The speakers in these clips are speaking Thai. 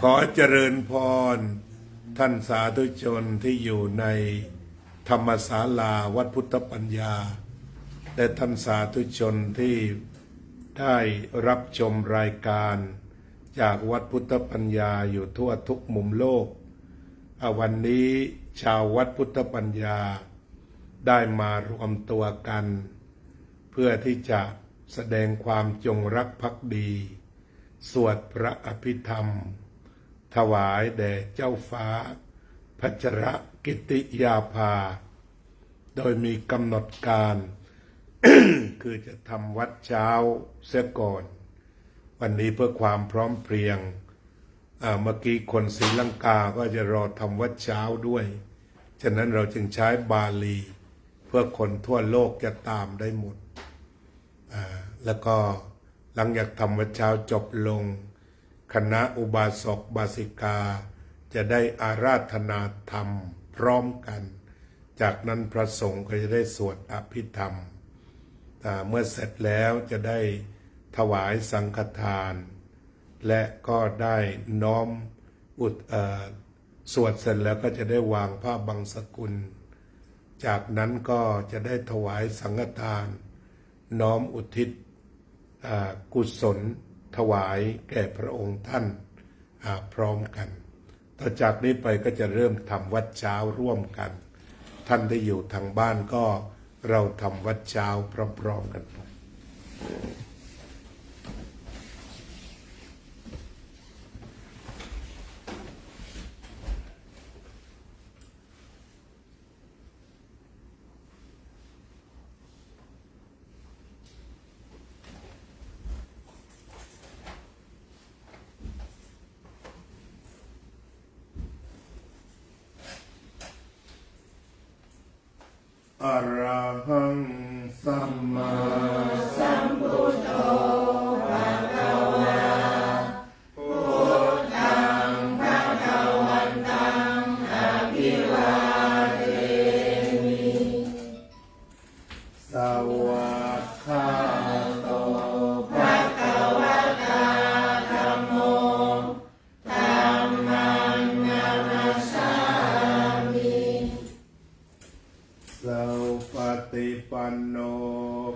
ขอเจริญพรท่านสาธุชนที่อยู่ในธรรมศาลาวัดพุทธปัญญาและท่านสาธุชนที่ได้รับชมรายการจากวัดพุทธปัญญาอยู่ทั่วทุกมุมโลกวันนี้ชาววัดพุทธปัญญาได้มารวมตัวกัน เพื่อที่จะแสดงความจงรักภักดีสวดพระอภิธรรมถวายแด่เจ้าฟ้าพัชรกิติยาภาโดยมีกำหนดการ คือจะทำวัดเช้าเสียก่อนวันนี้เพื่อความพร้อมเพรียงเมื่อกี้คนศรีลังกาก็จะรอทำวัดเช้าด้วยฉะนั้นเราจึงใช้บาลีเพื่อคนทั่วโลกจะตามได้หมดแล้วก็หลังจากทำวัดเช้าจบลงคณะอุบาสกบาสิกาจะได้อาราธนาธรรมพร้อมกันจากนั้นพระสงฆ์ก็จะได้สวดอภิธรรมเมื่อเสร็จแล้วจะได้ถวายสังฆทานและก็ได้น้อมสวดเสร็จแล้วก็จะได้วางผ้าบังสกุลจากนั้นก็จะได้ถวายสังฆทานน้อมอุทิศกุศลถวายแก่พระองค์ท่านพร้อมกันต่อจากนี้ไปก็จะเริ่มทำวัดเช้าร่วมกันท่านที่อยู่ทางบ้านก็เราทำวัดเช้าพร้อมๆกันไปอะระหังสัมมาสัมพุทโธภะคะวาพุทธังภะคะวันตังอะภิวาเทมิสวากขาโตภะคะวะตาธัมโมธัมมังนามัสสามิสัพพติปันโน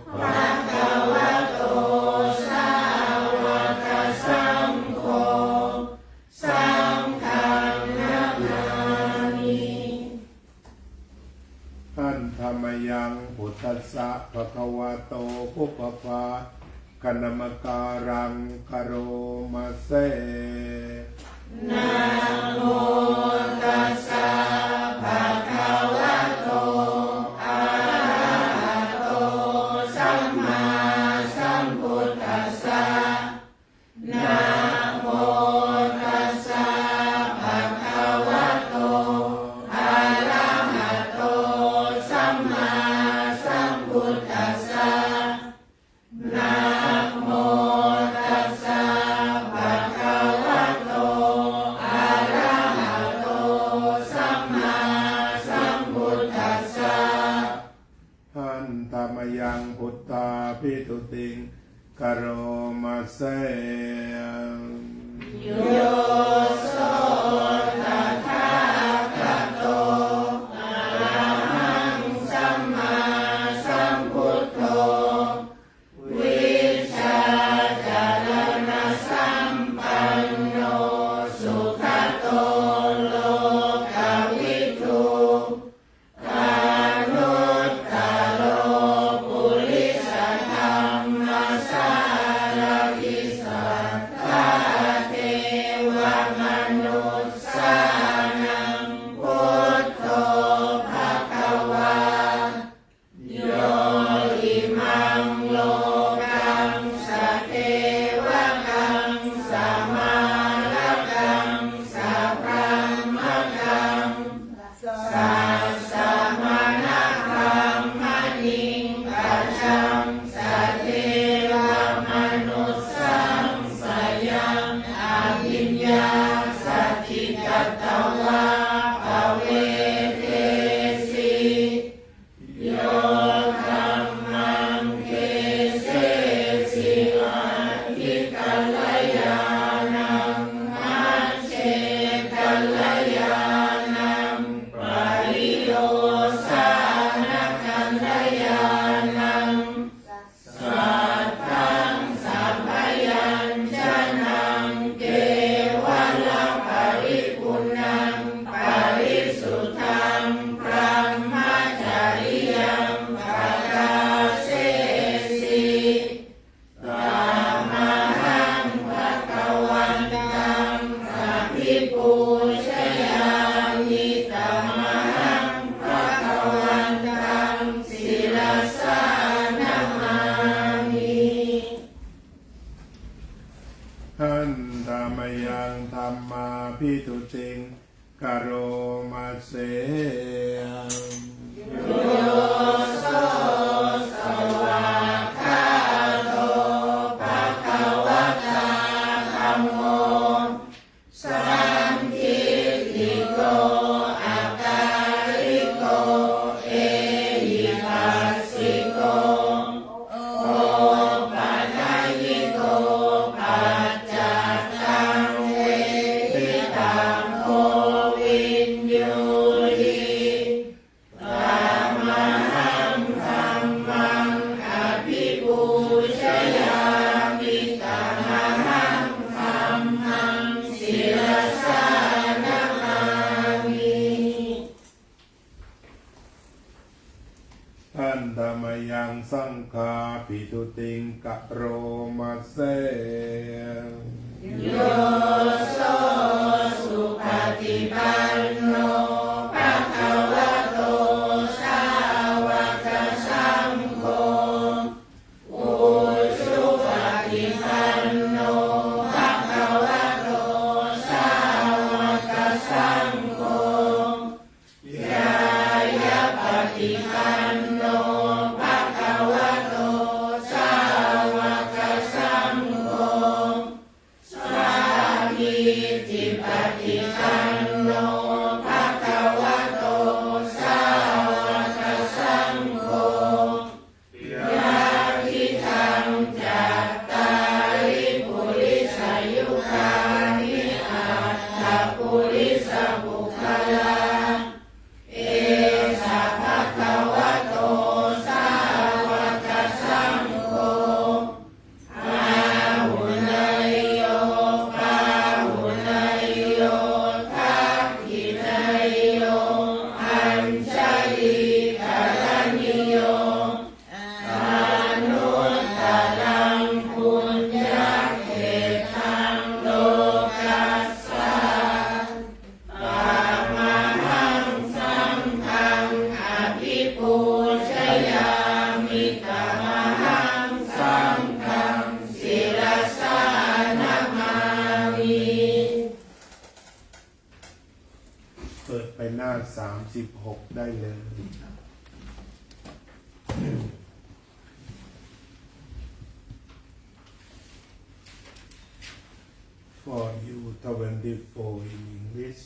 ภะคะวะโตสาวกสังโฆสังฆังนะมามิหันธรรมยังพุทธัสสะภะคะวะโตปุปภาคณมการังกโรมาเสนะโมตัสสะภะคะวะโตอะระหะโตสัมมาสัมพุทธัสสะนะโมตัสสะภะคะวะโตอะระหะโตสัมมาสัมพุทธัสสะนะโมตัสสะภะคะวะโตอะระหะโตสัมมาสัมพุทธัสสะหันธรรมยังพุทธาภิตุติงกโรมาเสโยโสตถาคโตอะระหังสัมมาสัมพุทโธวิชาจารณสัมปันโนสุขโตโลกวิทูอนุตตโรปุริสธรรมสารทิสัทธาเทวมนุสสานังพุทโธภะคะวาโยอิมังโลกังสเทวกังสมาลกังสัพพะมะกังสัสสะมะนะคัมมะนิงปัจจังสเทวมนุสสังสยังอภิญญาสัจจิกัตตวะภเวเทสีโยธัมมังเทเสสิอาทิกัลยาณังมัชฌ ยังธรรมาพิทุติงกโรมาเสท่านธรรมยังสังฆาปิทุติงกโรมาเสโยโสสุปฏิปันโนภะคะวะโตสาวกสังโฆอุชุปฏิปันโนภะคะวะโตสาวกสังโฆยายะปฏิปันโนภะคะวะโตสาวกสังโฆสามีจิปฏิปันโนภะคะวะโตสาวกสังโฆยาทิทังจัตตาริปุริสายุคานิอัตถปุริสบุคคลาเอสะภะคะวะโตสาวกสังโฆอาหุนยโยปาหุนยโยทักขินยโยอัญชลีกรณิโยอนุตตรังปุญญเขตังโลกัสสะปามหังสังฆังอภิปูชยามิตมหังสังฆังศิรสานามามิ เปิดไปหน้า36ได้เลย For you 24 in English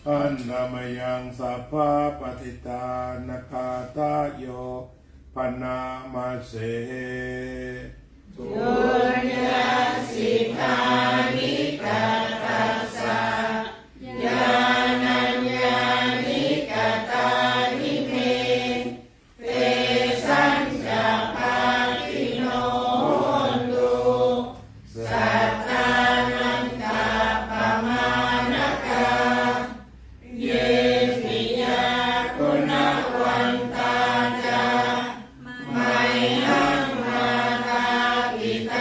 อันนามยังสัพพะปฏิตานคาตาโยปนามาเส จุลยสิกขานิกาตัสสะญาณัญญานิกตานิเมเตสัญจภาคิโนโหนตุสัตตานันตาปมาณกาเยปิยาคุณวันตาจาไมหังมาตาปิตา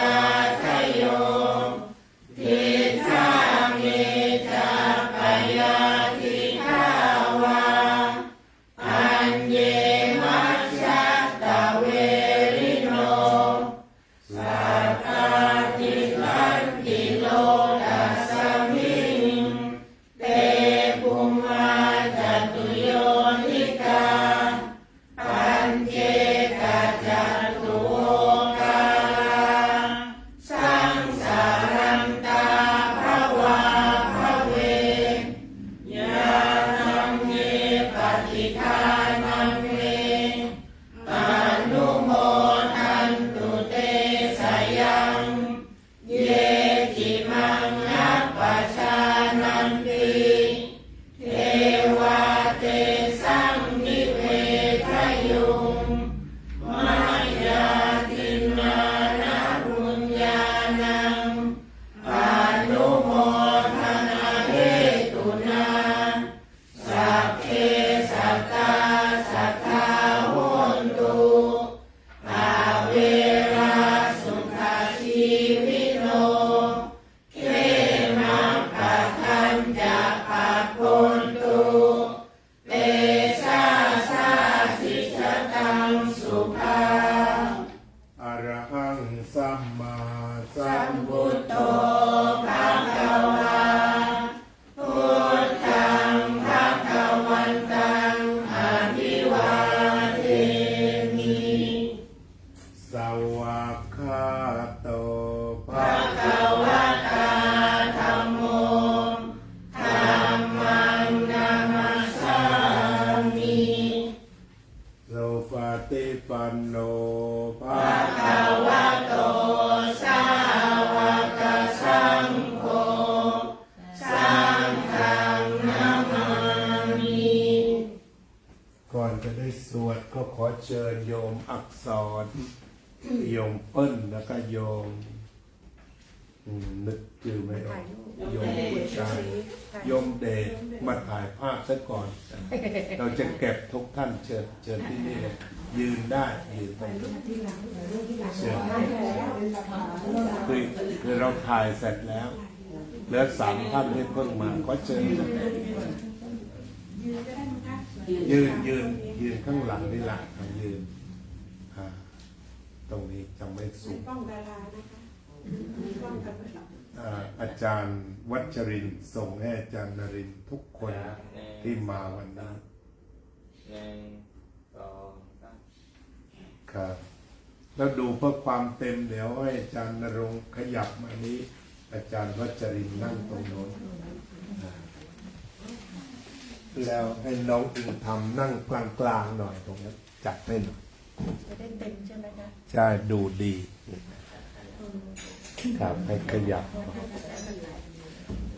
สวากขาโตภะ คะวะตาธัมโมธัมมังนามัสสามิ โลปฏิปันโนภะ ภะคะวะโตสาวกสังโฆสังฆังนามามิ ก่อนจะได้สวดก็ขอเชิญโยมอักษรโยมเปิ้ลแล้วก็โยมนึกชื่อไม่ออกโยมผู้ชายโยมเดชมาถ่ายภาพซะก่อน เราจะเก็บทุกท่านเชิญที่นี่เลยยืนได้ยืนตรงนี้เชิญคือเราถ่ายเสร็จแล้วเหลือ3 ท่านที่เพิ่งมาขอเชิญยืนข้างหลังนี่แหละยืนตรงนี้จะไม่สูง ป้องดารานะคะป้องกัน อาจารย์วัชรินทร์ส่งให้อาจารย์นรินทร์ทุกคนที่มาวันนี้ 1 2 3 ครับแล้วดูเพื่อความเต็มเดี๋ยวให้อาจารย์นรงค์ขยับมานี้ อาจารย์วัชรินทร์นั่งตรงโน้นแล้วให้น้องอิงทำนั่งกลางๆหน่อยตรงนั้นจัดให้หน่อย จะได้เต็มใช่ไหมคะ ใช่ดูดีครับให้ขยับ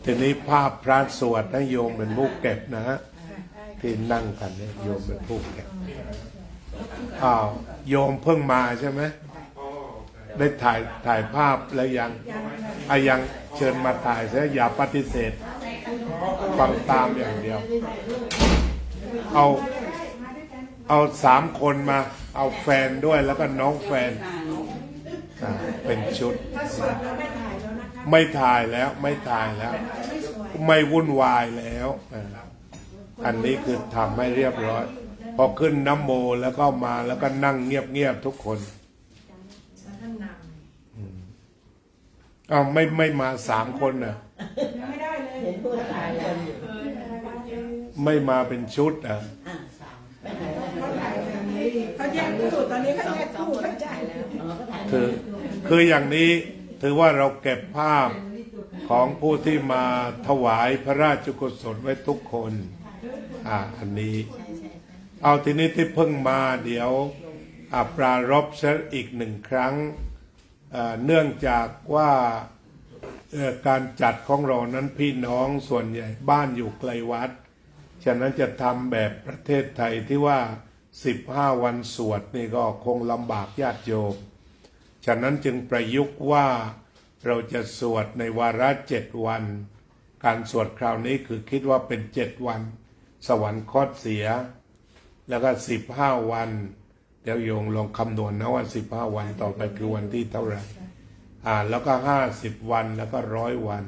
ทีนี้ภาพพระสวดนะโยมเป็นผู้เก็บนะฮะที่นั่งกันเนี่ยโยมเป็นผู้เก็บโยมเพิ่งมาใช่ไหมได้ถ่ายภาพแล้วยังเชิญมาถ่ายซะอย่าปฏิเสธฟังตามอย่างเดียวเอา3 คนมาเอาแฟนด้วยแล้วก็น้องแฟนเป็นชุดไม่ถ่ายแล้วไม่วุ่นวายแล้วอันนี้คือทำให้เรียบร้อยพอขึ้นน้ำโมแล้วก็มาแล้วก็นั่งเงียบๆทุกคนเอาไม่มา3 คนน่ะ ไม่ได้เลย เห็นผู้ถ่ายแล้ว ไม่มาเป็นชุดอ่ะ เขาถ่ายแบบนี้เขาแยกคู่ตอนนี้เขาแยกคู่เขาจ่ายแล้ว คืออย่างนี้ถือว่าเราเก็บภาพของผู้ที่มาถวายพระราชกุศลไว้ทุกคนอันนี้เอาทีนี้ที่เพิ่งมาเดี๋ยวปรารภซะอีก1 ครั้งเนื่องจากว่าการจัดของเรานั้นพี่น้องส่วนใหญ่บ้านอยู่ไกลวัดฉะนั้นจะทำแบบประเทศไทยที่ว่า15 วันสวดนี่ก็คงลำบากญาติโยมฉะนั้นจึงประยุกต์ว่าเราจะสวดในวาระ7 วันการสวดคราวนี้คือคิดว่าเป็น7 วันสวรรคตเสียแล้วก็15 วันเดี๋ยวโยงลองคำนวณนะว่า15 วันต่อไปคือวันที่เท่าไหร่แล้วก็50 วันแล้วก็100 วัน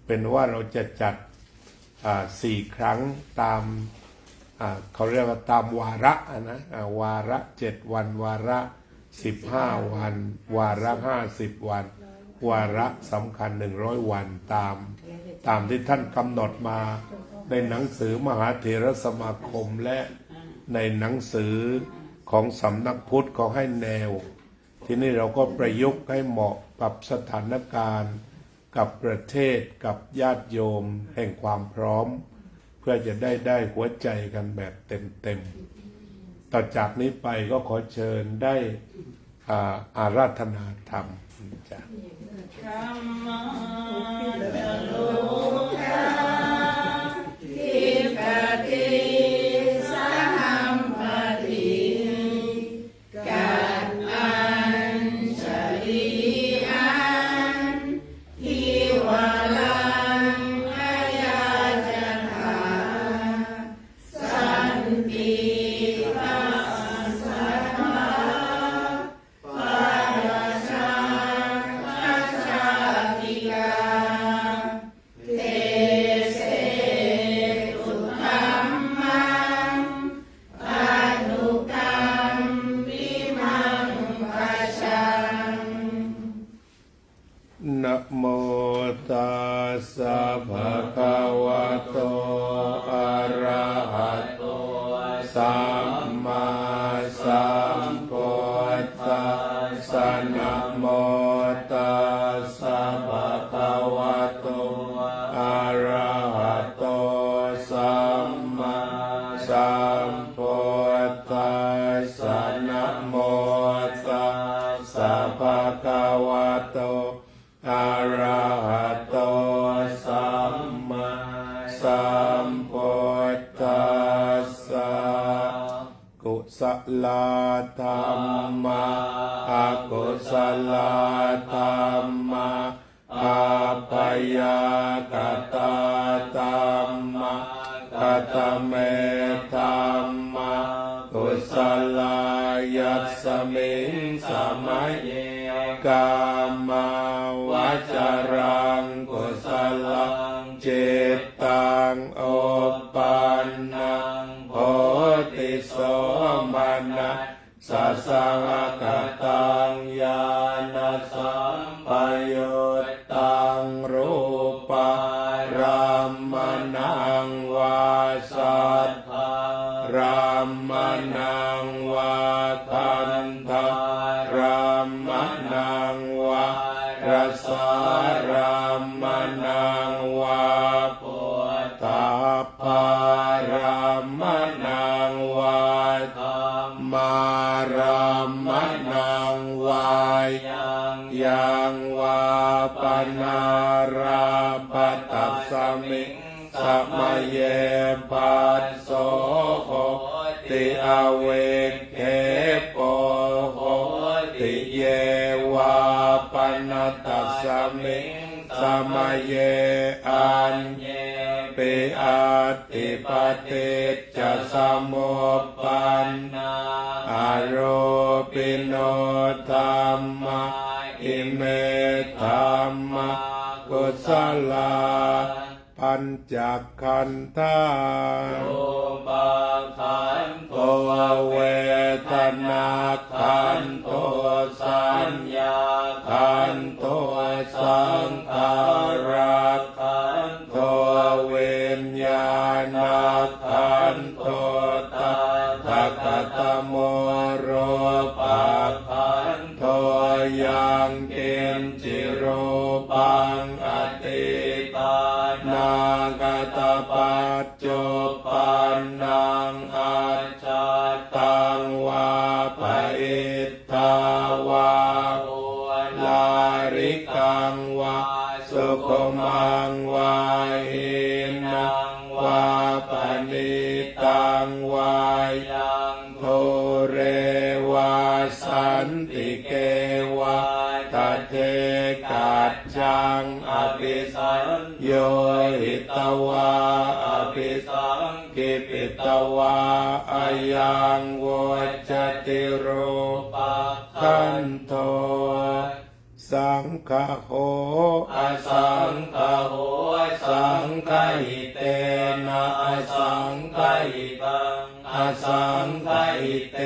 เป็นว่าเราจะจัด4 ครั้งตามเขาเรียกว่าตามวาระนะวาระ7 วันวาระ15 วันวาระ50 วันวาระสำคัญ100 วันตามที่ท่านกำหนดมาในหนังสือมหาเถรสมาคมและในหนังสือของสำนักพุทธเขาให้แนวที่นี่เราก็ประยุกต์ให้เหมาะกับสถานการณ์กับประเทศกับญาติโยมแห่งความพร้อมเพื่อจะได้หัวใจกันแบบเต็มต่อจากนี้ไปก็ขอเชิญได้อาราธนาธรรมจ้ะ ธัมมาโลกาทิปติสัมปติกัดอัญชลีอันทิวาลังอายาจถาสันติปัสสะปัสสะชาติกา มาอากุศลธรรมะอาปยากตาธรรมะกตเมธรรมะกุศลายัสสมิงสมัยเยกามาวจารังกุศลังจิตตังโอปันนังโหติโสมานะสัสสะกตังญาณสัมปยุตตังรูปารามนังวาสัทธารามนังวาคันธารามนังวารสารามนังวาปุถตาภารามนังวาธรรมารามนังวายังวาปนาราปตัสสมิงสมัยเยปัสโสโหติอเวกเขโปโหติเยวาปนาตัสสมิงสมัยเยอัญเยปิอาติปติจะสมุปปันนาอโรปิโนธัมมาอิเมธัมมากุศลาปัญจขันธาโอปาขันโตเวทนาขันโตสัญญาขันโตสังขาราขันโตวิญญาณขันโตตัทกตโมโรปะขันโตยังกินจิโรปังอติตานากตปัจจุปันนังอาจาตังวาปอิทธาวาลาริกังวาสุขมังวาหินังวาปณิตังวายังโทเรวาสันติเกวาตเทกัจจังอภิสัญโยหิตวาอภิสังกิปิตวาอายังโวจติโรปะคันโทสังฆโหอสังฆโหสังฆหิเตนะอสังฆหิตังอสังฆหิเต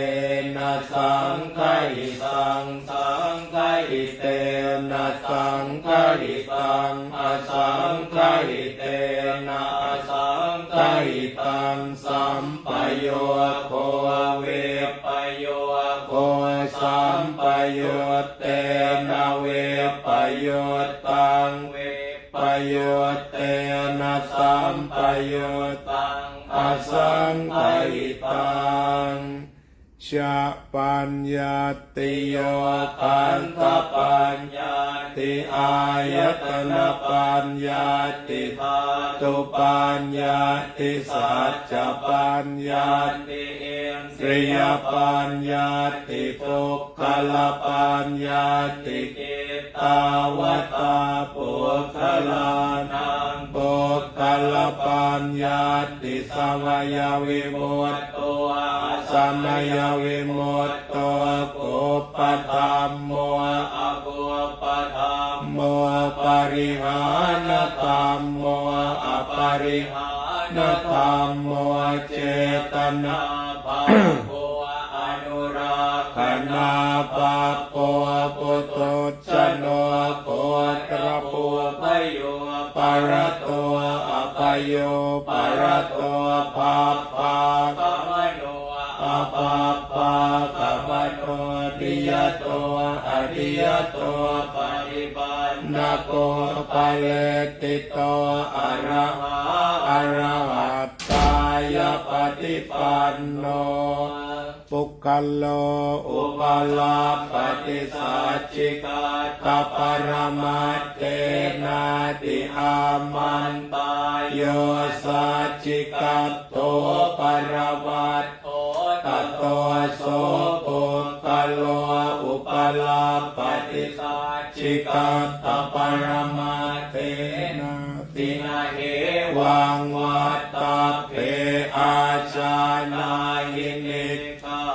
นะสังฆหิตังสังฆหิเตนะสังฆหิตังอสังฆหิเตนะอสังฆหิตังสัมปโยโคเวปโยโคสัมปโยเตนะเวปโยตังเวปโยเตนะสัมปโยตังอสังฆหิตังชะปัญญาติโยคันธปัญญาติอายตนะปัญญาติธาตุปัญญาติสัจจปัญญาติเอินทรียปัญญาติทุกขลปัญญาติกิตาวตาปุคลานังปุคลปัญญาติสมัยวิมุตโตสมัยวิมุตโตกุปธรรมโมอกุปธรรมโมปริหานธรรมโมอปริหานธรรมโมเจตนาภาโพอนุราคณาภาโพปุตโตชโนโกตรปุพโยปรโตอปโยปรโตภาภากัมโนอภาภากัมโนติยโตอติยโตปฏิปันนะโกปะเลติโตอะระหะอะระหัตตายปฏิปันโนปุคคโลอุปลาปฏิสัจจิกาตปรมัตเตนาติอามันตายโยสัจจิกัตโตปรวัตโตตโตโสปุคคโล ลาปฏิสัจจิกาตปรมาเทนะตินาเหวังวัตตาเพอาจานายินิทั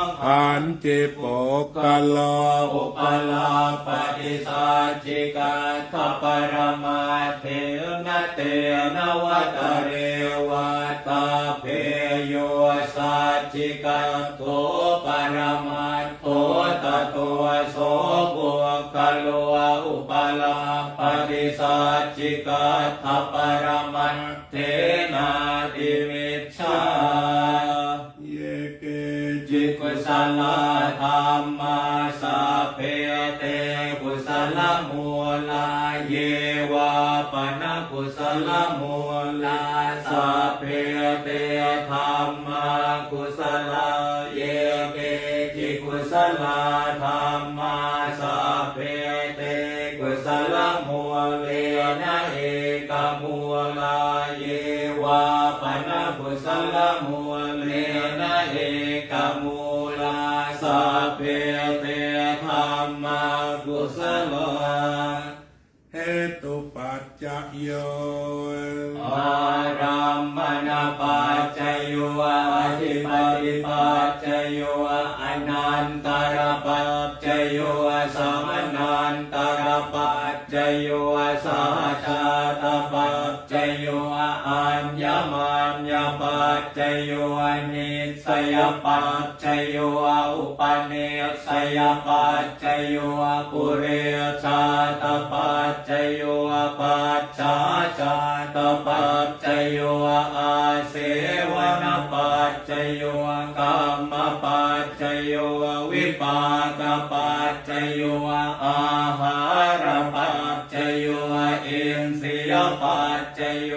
ง อันจิโปกะโล อุปลาปฏิสัจจิกาตปรมาเทนะเตนะวัตเรวัตตาเพโยสัจจิกาโตปรมาโตตตัวโสบุคโลอุปลาปฏิสัจจิกาตปรมาเทนะดิมิชฌา เยเก จิตกุศลธรรมาสัพเพเตกุศลมูลาเยวาปนกุศลมูลาสัพเพเตธรรมากุศลาเยเกจิตกุศลธรรมาสัพเพเตกุศลมูเลนะเอกมูลาเยวาปนกุศลมูเลนะเอกมูลาสัพเพเตธรรมากุศลา เหตุปัจจโย อารัมมณปัจจโยอธิปติปัจจโยอนันตรปัจจโยสมนันตรปัจจโยสหชาตปัจจโยอัญญมัญญปัจจโยนิสยปัจจโยอุปเนสยปัจจโยปุเรชาตปัจจโยปัจฉาชาตปัจจโยอาเสวนปัจจโยกรรมปัจจโยวิปากปัจจโยอาหารปัจจโยอินทรียปัจจโย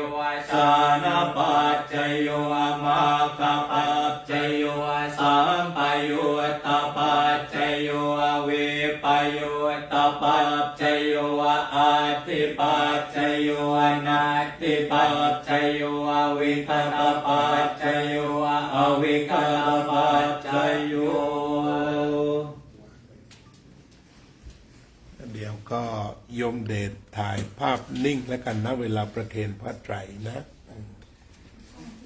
ชานะปัจจโยมาคปัจจโยสัมปยุตตปัจจโยวิปยุตตปัจจโยอาทิปัจจโยนาทิปัจจโยวิคตปัจจโยอวิคตปัจจโย เดี๋ยวก็โยมเดชถ่ายภาพนิ่งแล้วกันนะเวลาประเคนพระไตรนะ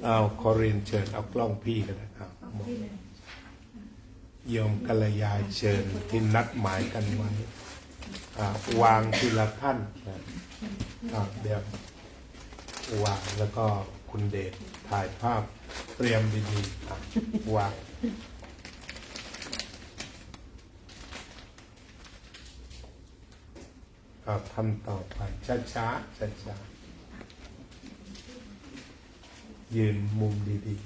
เอาขอเรียนเชิญเอากล้องพี่กันนะครับโยมกัลยาเชิญที่นัดหมายกันไว้วางทีละท่านนะเดี๋ยววางแล้วก็คุณเดชถ่ายภาพเตรียมดีๆวางทำต่อไปช้าๆยืนมุมดีๆ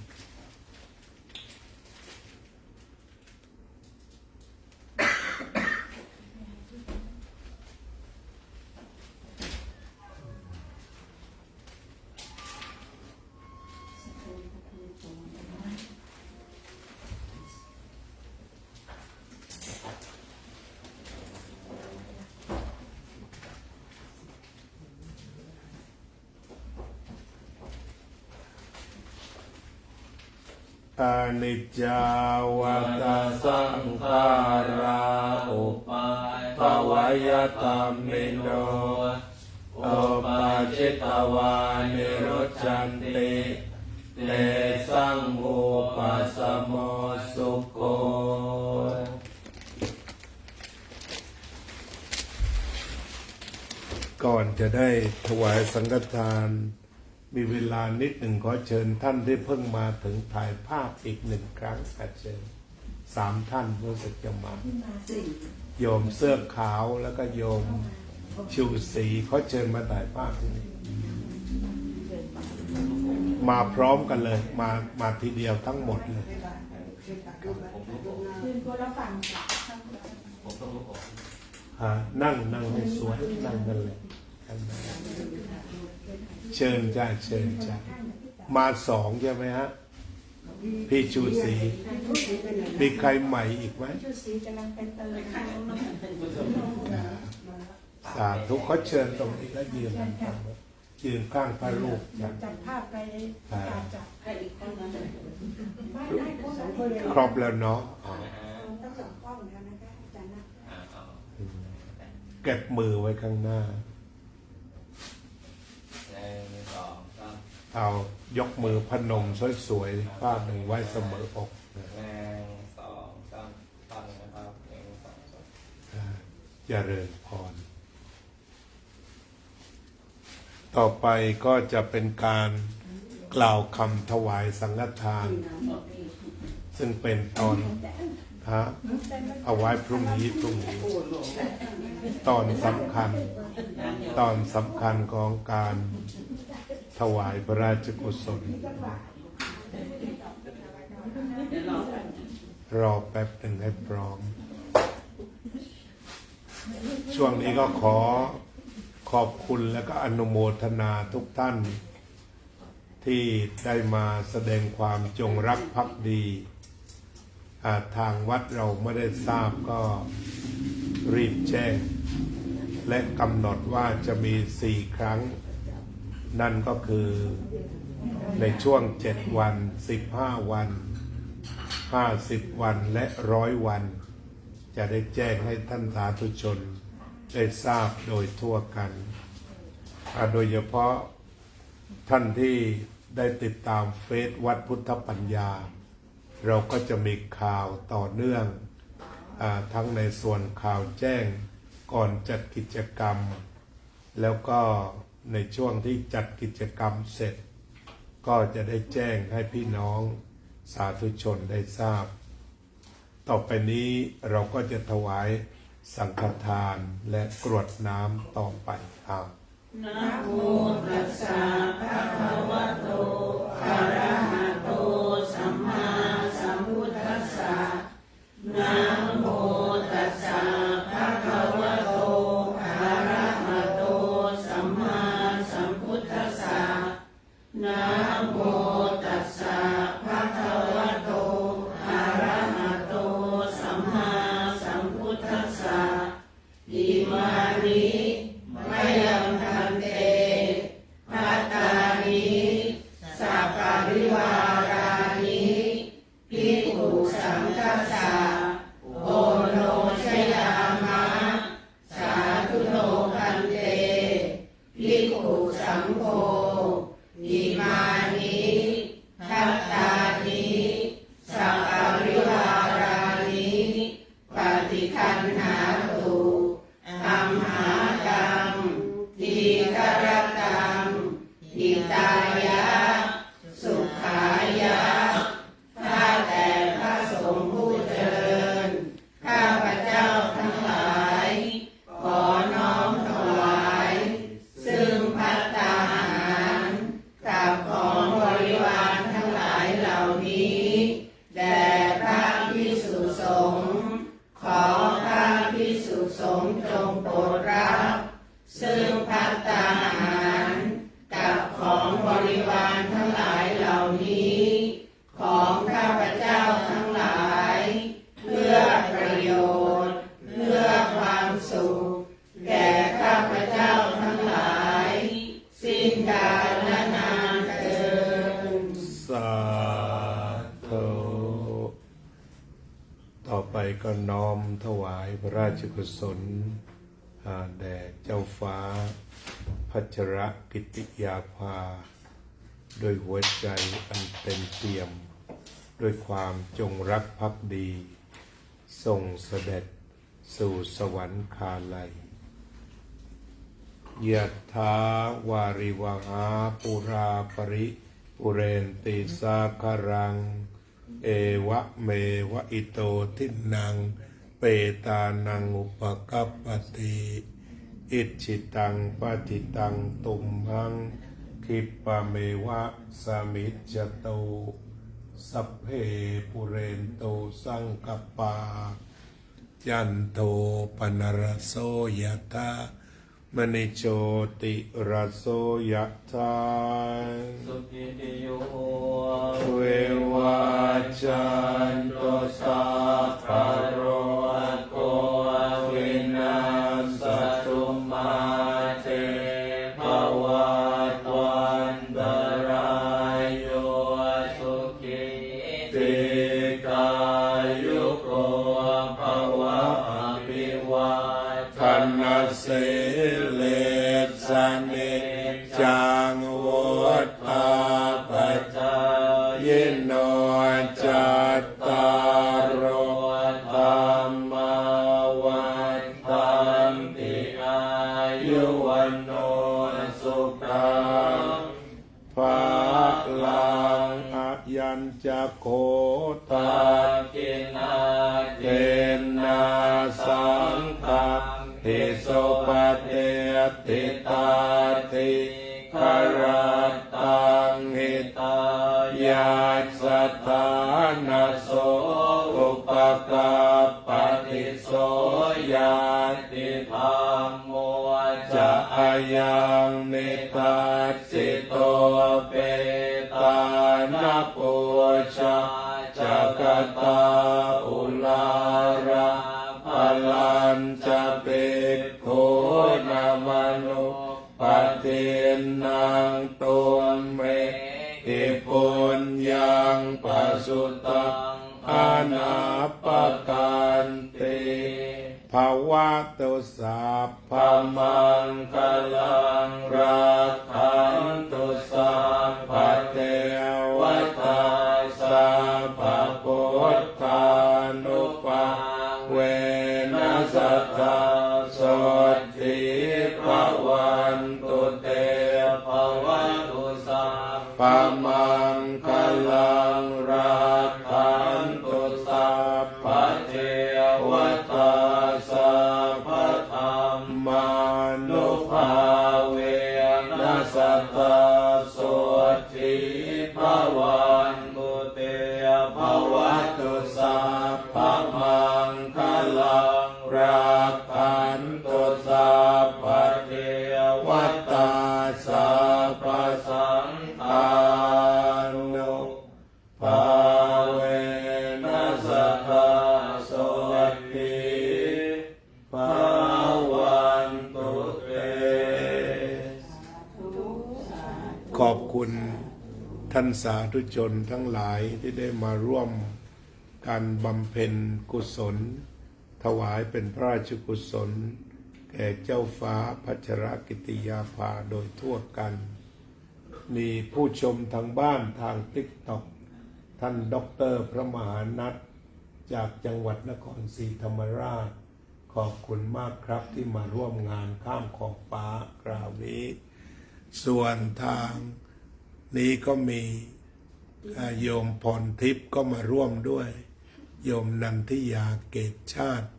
อนิจจาวัตสังขาราอุปาทวยธรรมิโนโอปาจิตวานิโรจันติเตสังอุปสมโมสุโขก่อนจะได้ถวายสังฆทานมีเวลานิดหนึ่งขอเชิญท่านที่เพิ่งมาถึงถ่ายภาพอีกหนึ่งครั้งเชิญ3 ท่านรู้สึกจะมาโยมเสื้อขาวแล้วก็โยมชูศรีเขาเชิญมาถ่ายภาพที่นี่มาพร้อมกันเลยมาทีเดียวทั้งหมดเลยนั่งให้สวยนั่งกันเลยเชิญจ้ามา2ใช่ไหมฮะพี่ชูศรีมีใครใหม่อีกไหมสาธุเขาเชิญตรงนี้แล้วยืนข้างพระรูปจัดภาพไปจัดให้อีกคนนึงครบแล้วเนาะต้อง2 ข้อเหมือนกันนะคะอาจารย์นะ เก็บมือไว้ข้างหน้า เอายกมือพนมสวยๆป้าหนึ่งไว้เสมออกเจริญพรต่อไปก็จะเป็นการกล่าวคำถวายสังฆทาน ซึ่งเป็นตอนเอาไว้พรุ่งนี้ตอนสำคัญของการถวายพระราชกุศลรอแป๊บหนึ่งให้พร้อม ช่วงนี้ก็ขอบคุณและก็อนุโมทนาทุกท่าน ที่ได้มาแสดงความจงรักภักดีทางวัดเราไม่ได้ทราบก็รีบแจ้งและกำหนดว่าจะมี4 ครั้งนั่นก็คือในช่วง7 วัน15 วัน50 วันและ100 วันจะได้แจ้งให้ท่านสาธุชนได้ทราบโดยทั่วกันโดยเฉพาะท่านที่ได้ติดตามเฟซวัดพุทธปัญญาเราก็จะมีข่าวต่อเนื่องทั้งในส่วนข่าวแจ้งก่อนจัดกิจกรรมแล้วก็ในช่วงที่จัดกิจกรรมเสร็จก็จะได้แจ้งให้พี่น้องสาธุชนได้ทราบต่อไปนี้เราก็จะถวายสังฆทานและกรวดน้ำต่อไปนะโมตัสสะภะคะวะโตอะระหะโตสัมมาสัมพุทธัสสะนะโมตัสสะภะคะวะโตอะระหะโตสัมมาสัมพุทธัสสะนะโมตัสสะภะคะวะโตอะระหะโตสัมมาสัมพุทธัสสะอิมานิมะยังพันเตภัตตานิสัพพะริวารานิภิกขุสังฆัสสะโอโนชยามะสาธุโนพันเตภิกขุสังโฆอิมานิภัตตานิสัพพะริวารานิปฏิคันหาตุอัมหากังทีฆรตังหิตายะสุขายะข้าแต่พระสงฆ์ผู้เจริญข้าพเจ้าทั้งหลายขอน้อมถวายซึ่งภัตตาหารกับของบริวารทั้งหลายเหล่านี้แด่พระภิกษุสงฆ์ขอพระภิกษุสงฆ์จงโปรดรับซึ่งภัตตาหารกับของบริวารทั้งหลายเหล่านี้ของข้าพเจ้าทั้งหลายเพื่อประโยชน์เพื่อความสุขแก่ข้าพเจ้าทั้งหลายสิ้นกาลและนานเทอญสาธุต่อไปก็น้อมถวายพระราชกุศลแด่เจ้าฟ้าพัชรกิติยาภาด้วยหัวใจอันเต็มเปี่ยมด้วยความจงรักภักดีทรงเสด็จสู่สวรรคาลัยยะถาวาริวหาปุราปริปุเรนติสาคารังเอวะเมวะอิโตทินังเปตานังอุปกัปปติอิจิตังปฏิตังตุมหังคิปะเมวะสมิจจโตสัพเพปุเรนโตสังกปายันโทปนรโสยะถามณิโชติรโสยะถาสุขิติโยเววาจันโตสัพพะโรโควินาศตุมาเตภวัตวันตรายโยสุขิติกายุโกภวะอภิวาทนาสิ จักโคตา กินาเจ เตนาสังฆังติโสปะเตติตาติคารตังหิตายาสัทธานาโสอุปกาปฏิโสยาติธรรมโมจะอายังนิทัสสิโตเปตานาปุชาจักตาอุลาราพลันจะเปกโขนามนุปฏินังตุมเมติปุญญังปัสสุตังอานาปกันติภาวะโตสัพพมังคลังรักขันตุสัพพเทวตาสัพพพุทธานุภาเวนัสสทธาโสติภวันตุเตภวตุสัพพมังคลังรักขันตุสัพพเทวตาสัพพธรรมานุภาเวนัสสทธาโสติภวันตุเตภวตุสัพพมังคลังรักขันตุสัพพเทวตาสัพพสังฆานุภาเวนัสสทธาโสติภวันตุเต ขอบคุณท่านสาธุชนทั้งหลายที่ได้มาร่วมการบำเพ็ญกุศล ถวายเป็นพระราชกุศล แก่เจ้าฟ้าพัชรกิติยาภาโดยทั่วกัน มีผู้ชมทางบ้านทางติ๊กต็อกท่านด็อกเตอร์พระมหานัทจากจังหวัดนครศรีธรรมราช ขอบคุณมากครับที่มาร่วมงานข้ามขอบฟ้าคราวนี้ ส่วนทางนี้ก็มีโยมพรทิพย์ก็มาร่วมด้วย โยมนันทิยาเกตชาติ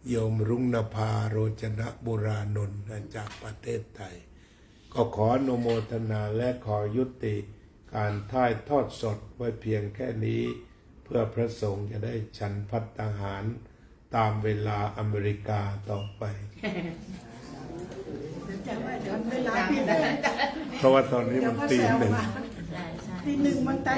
โยมรุ่งนภาโรจนะบุรานนท์จากประเทศไทย ก็ขออนุโมทนาและขอยุติการถ่ายทอดสดไว้เพียงแค่นี้ เพื่อพระสงฆ์จะได้ฉันภัตตาหารตามเวลาอเมริกาต่อไป จะว่าเดี๋ยวเวลาพี่เดิน เพราะว่าตอนนี้มันตีหนึ่ง ตีหนึ่งมันไต